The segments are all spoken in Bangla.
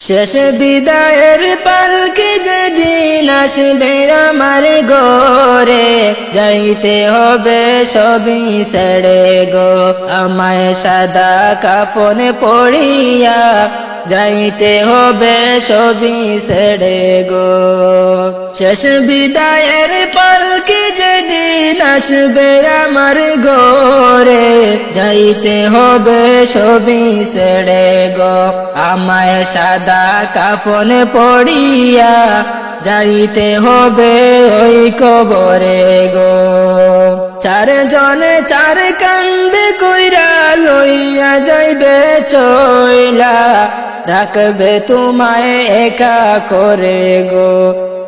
শেষ বিদায়ের পালকি যেদিন আসবে আমার ঘরে, যাইতে হবে সবই ছেড়ে গো। আমায় সাদা কাফন পরিয়া যাইতে হবে সবই ছেড়ে গো। শেষ বিদায়ের পালকি যেদিন আসবে আমার ঘরে, যাইতে হবে সবই ছেড়ে গো। আমায় সাদা কাফন পরিয়া যাইতে হবে ওই কবরে গো। চারজনে চার কান্দে কইরা লইয়া যাইবে চইলা, রাখবে তোমায় একা করে গো।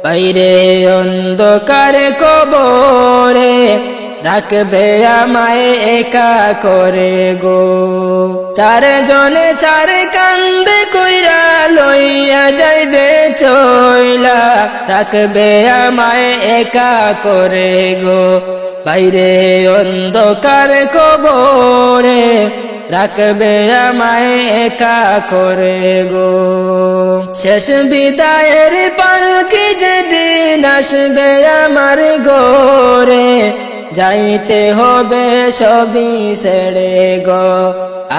বাইরে অন্ধকার কবরে রাখবে আমায় একা করে গো। চারজনে চার কান্দে কইরা লইয়া যাইবে চইলা, রাখবে আমায় একা করে গো। বাইরে অন্ধকার কবরে রাখবে আমায় একা করে গো। শেষ বিদায়ের পালকি যেদিন আসবে আমার ঘরে, যাইতে হবে সবই ছেড়ে গো।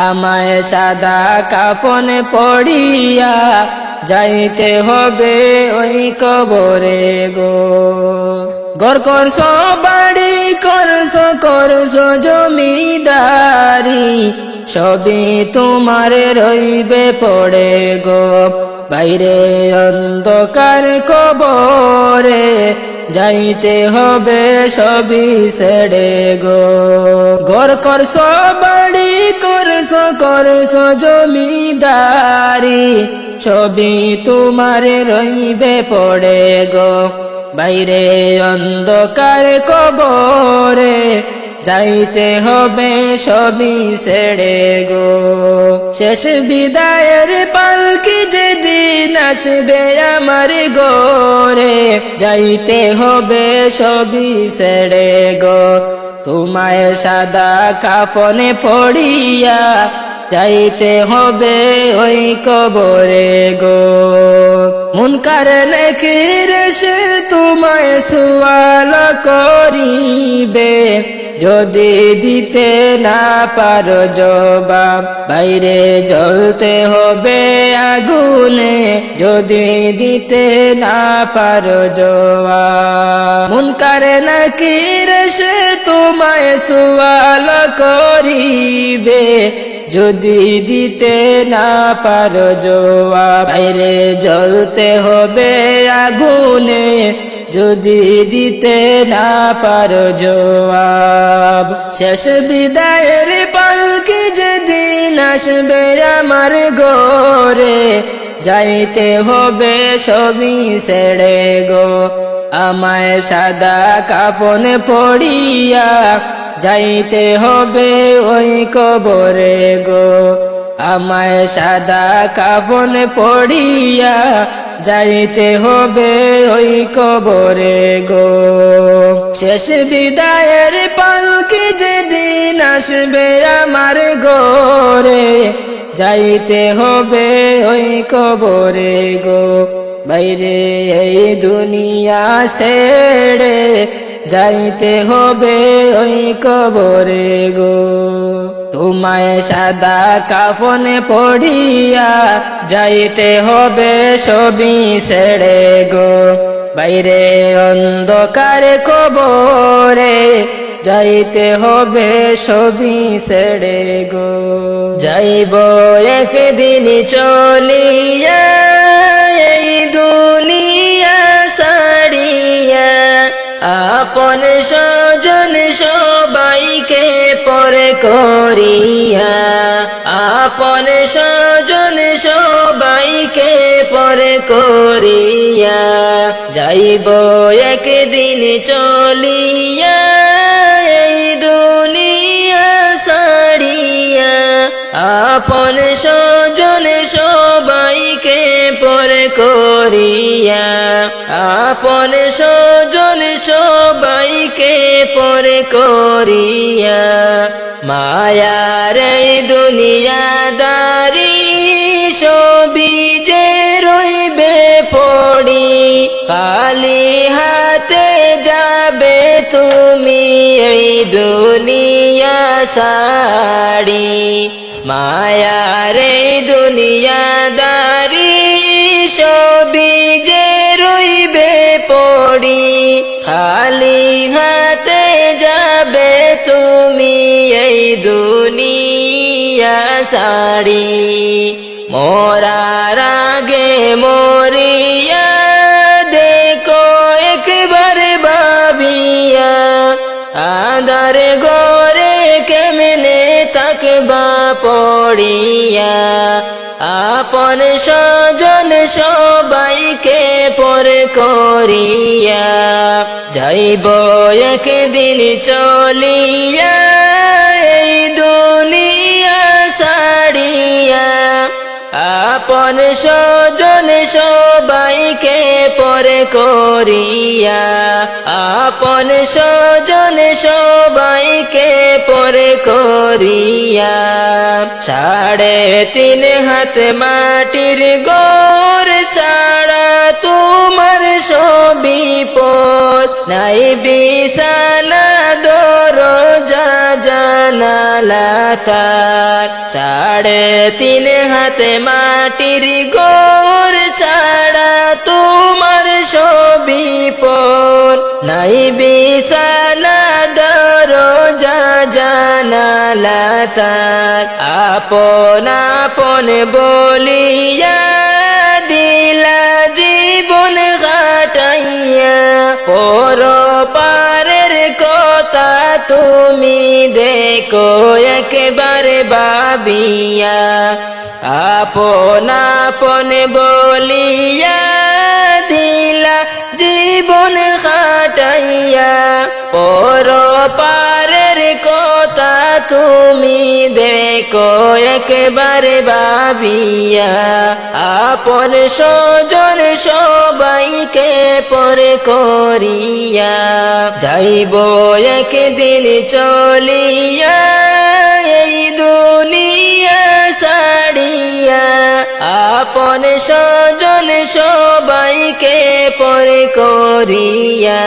আমায় সাদা কাফন পড়িয়া যাইতে হবে ওই কবরে গো। ঘর করছ বাড়ি করছ জমিদারি, সবই তোমার রইবে পড়ে গো। বাইরে অন্ধকার কবরে যাইতে হবে সবই ছেড়ে গো। ঘর করছ বাড়ি করছ জমিদারি, সবই তোমার রইবে পড়ে গো। বাইরে অন্ধকার কবরে যাইতে হবে সবই ছেড়ে গো। শেষ বিদায়ের পালকি যেদিন আসবে আমার ঘরে, যাইতে হবে সবই ছেড়ে গো। তোমায় সাদা কাফনে পড়িয়া যাইতে হবে ওই কবরে গো। মুনকার নাকির সে তোমায় সওয়াল করিবে, যদি দিতে না পারো জবাব বাইরে জ্বলতে হবে আগুনে, যদি দিতে না পারো জবাব। মুনকার নাকির সে তোমায় সওয়াল করিবে, যদি দিতে না পারো জবাব বাইরে জ্বলতে হবে আগুনে, যদি দিতে না পারো জবাব। শেষ বিদায়ের পালকি যেদিন আসবে আমার ঘরে, যাইতে হবে সবই ছেড়ে গো। আমায় সাদা কাফন পড়িয়া যাইতে হবে ওই কবরে গো। আমায় সাদা কাফন পড়িয়া যাইতে হবে ওই কবরে গো। শেষ বিদায়ের পালকি যেদিন আসবে আমার ঘরে, যাইতে হবে ওই কবরে গো। বাইরে এই দুনিয়া ছেড়ে যাইতে হবে ওই কবরে গো। তোমায় সাদা কাফনে পড়িয়া যাইতে হবে সবই ছেড়ে গো। বাইরে অন্ধকার কবরে যাইতে হবে সবই ছেড়ে গো। যাইব একদিন চলিয়া এই দুনিয়া ছাড়িয়া, আপন স্বজন সবাইকে পরে করিয়া, আপন স্বজন সবাইকে পরে করিয়া, যাইব একদিন চলিয়া এই দুনিয়া ছাড়িয়া, আপন স্বজন সবাইকে পরে করিয়া, আপন স্বজন সবাইকে পরে করিয়া। মায়ার এই দুনিয়াদারি সবই যে খালি হাতে যাবে তুমি এই দুনিয়া সাড়ি মায়ার এই দুনিয়াদারি সবই যে রইবে পড়ি খালি হাতে যাবে তুমি এই দুনিয়া সাড়ি মরার আগে মরিয়া দেখো একবার ভাবিয়া আদার ঘরে কেমনে তাকবা পড়িয়া আপন স্বজন সবাইকে পর করিয়া যাইব একদিন চলিয়া এই দুনিয়া সাড়িয়া আপন স্বজন সবাইকে পর করিয়া আপন স্বজন সবাইকে পর করিয়া 3.5 হাত মাটির ঘর ছাড়া তোমার সবই পথ নাই বিছানা দরজা জানালা তার 3.5 হাত মাটির ঘর ছাড়া তোমার সবই পথ নাই বিছানা দরজা জানালা তার আপন আপন বলিয়া দিলা জীবন কাটাইয়া পর পারের কথা তুমি দেখো একবার ভাবিয়া আপন আপন বলিয়া দিলা জীবন কাটাইয়া পর পারের কথা তুমি দেখো একবার ভাবিয়া আপন স্বজন সবাইকে পর করিয়া যাইব একদিন চলিয়া এই দুনিয়া সাড়িয়া আপন স্বজন সবাইকে পর করিয়া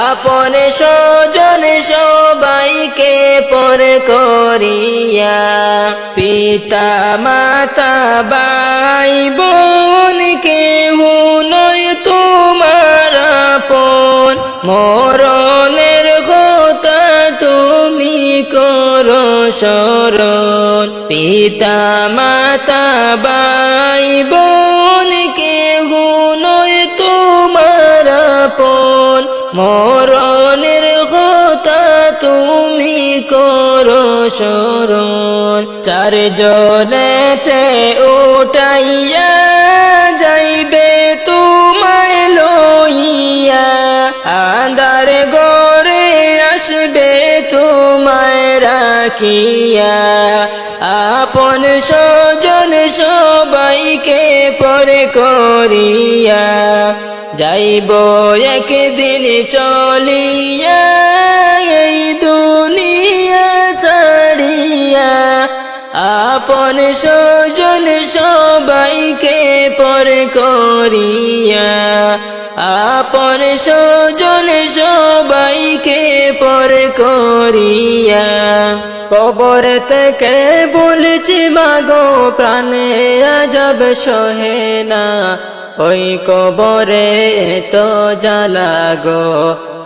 আপন স্বজন সবাইকে পর করিয়া পিতা মাতা ভাই বোন কেহ নয় তোমার আপন মরণের কথা তুমি করো স্মরণ পিতা মাতা ভাই বোন কেহ নয় তোমার আপন মরণের কথা তুমি করো স্মরণ 4 জনেতে উঠাইয়া যাইবে তোমায় লইয়া আন্ধার ঘরে আসবে তোমায় রাখিয়া আপন স্বজন সবাইকে পর করিয়া যাইব একদিন চলিয়া এই দুনিয়া সাড়িয়া আপন স্বজন সবাইকে পর করিয়া আপন স্বজন সবাইকে পর করিয়া কবর থেকে বলছি মাগো প্রাণে আজব সহে না ওই কবরে তো জ্বালা গো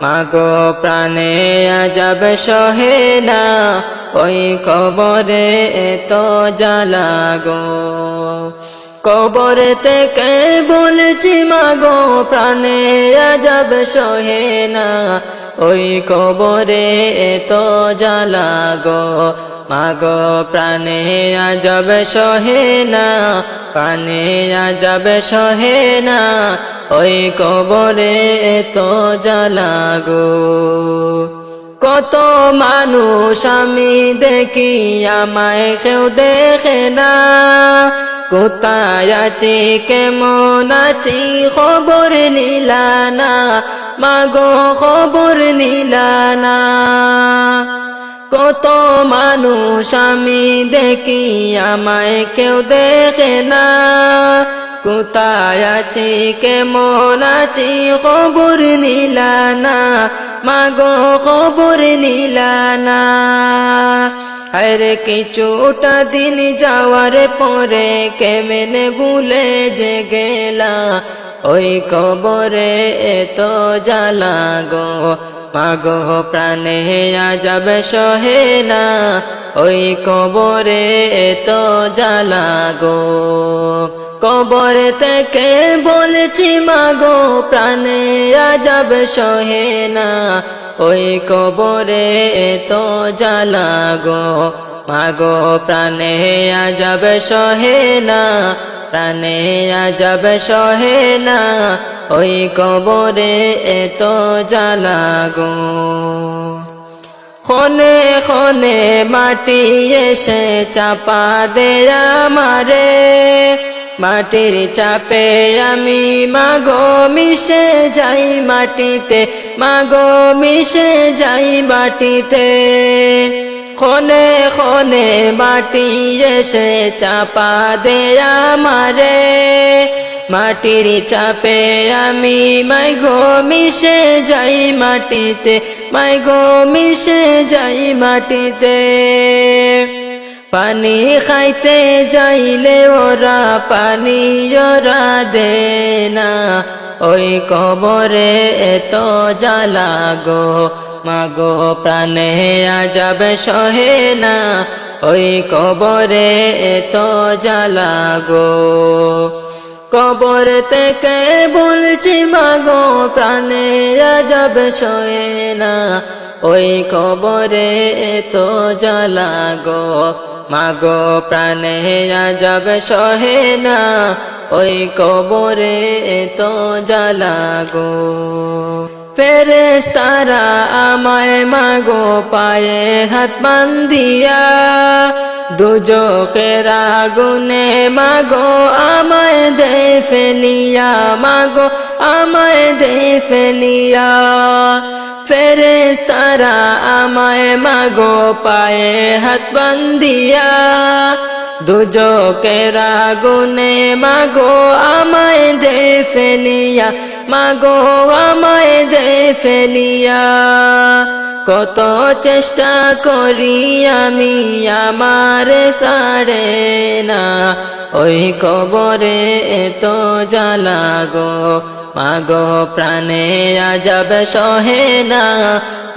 মাগো প্রাণে আজব সহে না ওই কবরে তো জ্বালা গো কবর থেকে বলছি মাগো প্রাণে আজব সহে না ওই কবরে তো জ্বালা গো মাগো প্রাণে আজব সহে না প্রাণে আজব সহে না ওই কবরে তো জ্বালা গো কত মানুষ আমি দেখি আমায় কেউ দেখে না কোথায় আছি কেমন আছি খবর নিলানা মাগো খবর নিলানা কত মানুষ আমি দেখি আমায় কেউ দেখে না কোথায় আছি কেমন আছি খবর নিলানা মাগো খবর নিলানা আরে কিছুটা দিন যাওয়ার পরে কেমনে ভুলে যে গেলা ওই কবরে এত জ্বালা গো মাগো প্রাণে আজব সহে না ওই কবরে এত জ্বালা গো কবর থেকে বলছি মাগো প্রাণে আজব সহে না ওই কবরে এত জ্বালা গো মাগো প্রাণে আজব সহে না প্রাণে আজব সহে না ওই কবরে এত জ্বালা গো খনে খনে মাটি এসে চাপা দেয়া মারে মাটির চাপে আমি মাগো মিশে যাই মাটিতে মাগো মিশে যাই মাটিতে খনে খনে মাটি এসে চাপা দেয়া মারে মাটির চাপে আমি মাইগো মিশে যাই মাটিতে মাইগো মিশে যাই মাটিতে পানি খাইতে যাইলে ওরা পানি ওরা দে না ওই কবরে এত জ্বালা গো মাগো প্রাণে আজব সহে না ওই কবরে এত জ্বালা গো কবর থেকে বলছি মাগো প্রাণে আজব সহে না ওই কবরে এত জ্বালা গো মাগো প্রাণে আজব সহে না ওই কবরে এত জ্বালা গো ফেরেশতারা আমায় মাগো পায়ে হাত বান্ধিয়া দুজখের আগুনে মাগো আমায় দে ফেলিয়া মাগো আমায় দে ফেলিয়া ফেরেশতারা আমায় মাগো পায়ে হাত বান্ধিয়া দুজখের আগুনে মাগো আমায় দে ফেলিয়া মাগো আমায় দে ফেলিয়া কত চেষ্টা করি আমি আমার ছাড়ে না ওই কবরে এত জ্বালা গো মাগো প্রাণে আজব সহে না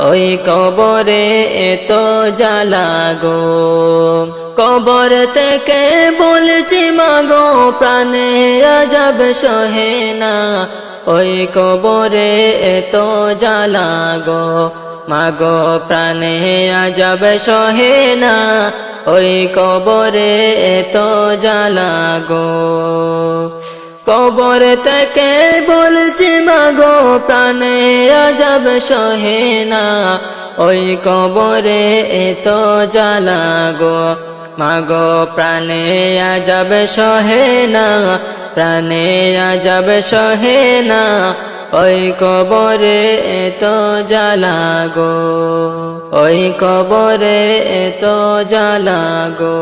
ওই কবরে এত জ্বালা গো কবর থেকে বলছি মাগো প্রাণে আজব সহে না ওই কবরে এত জ্বালা গো মাগো প্রাণে আজব সহে না ওই কবরে এত জ্বালা গো কবর থেকে বলছি মাগো প্রাণে আজব সহে না ওই কবরে এত জ্বালা গো মাগো প্রাণে আজব সহে না প্রাণে আজব সহে না ওই কবরে এত জ্বালা গো ওই কবরে এত জ্বালা গো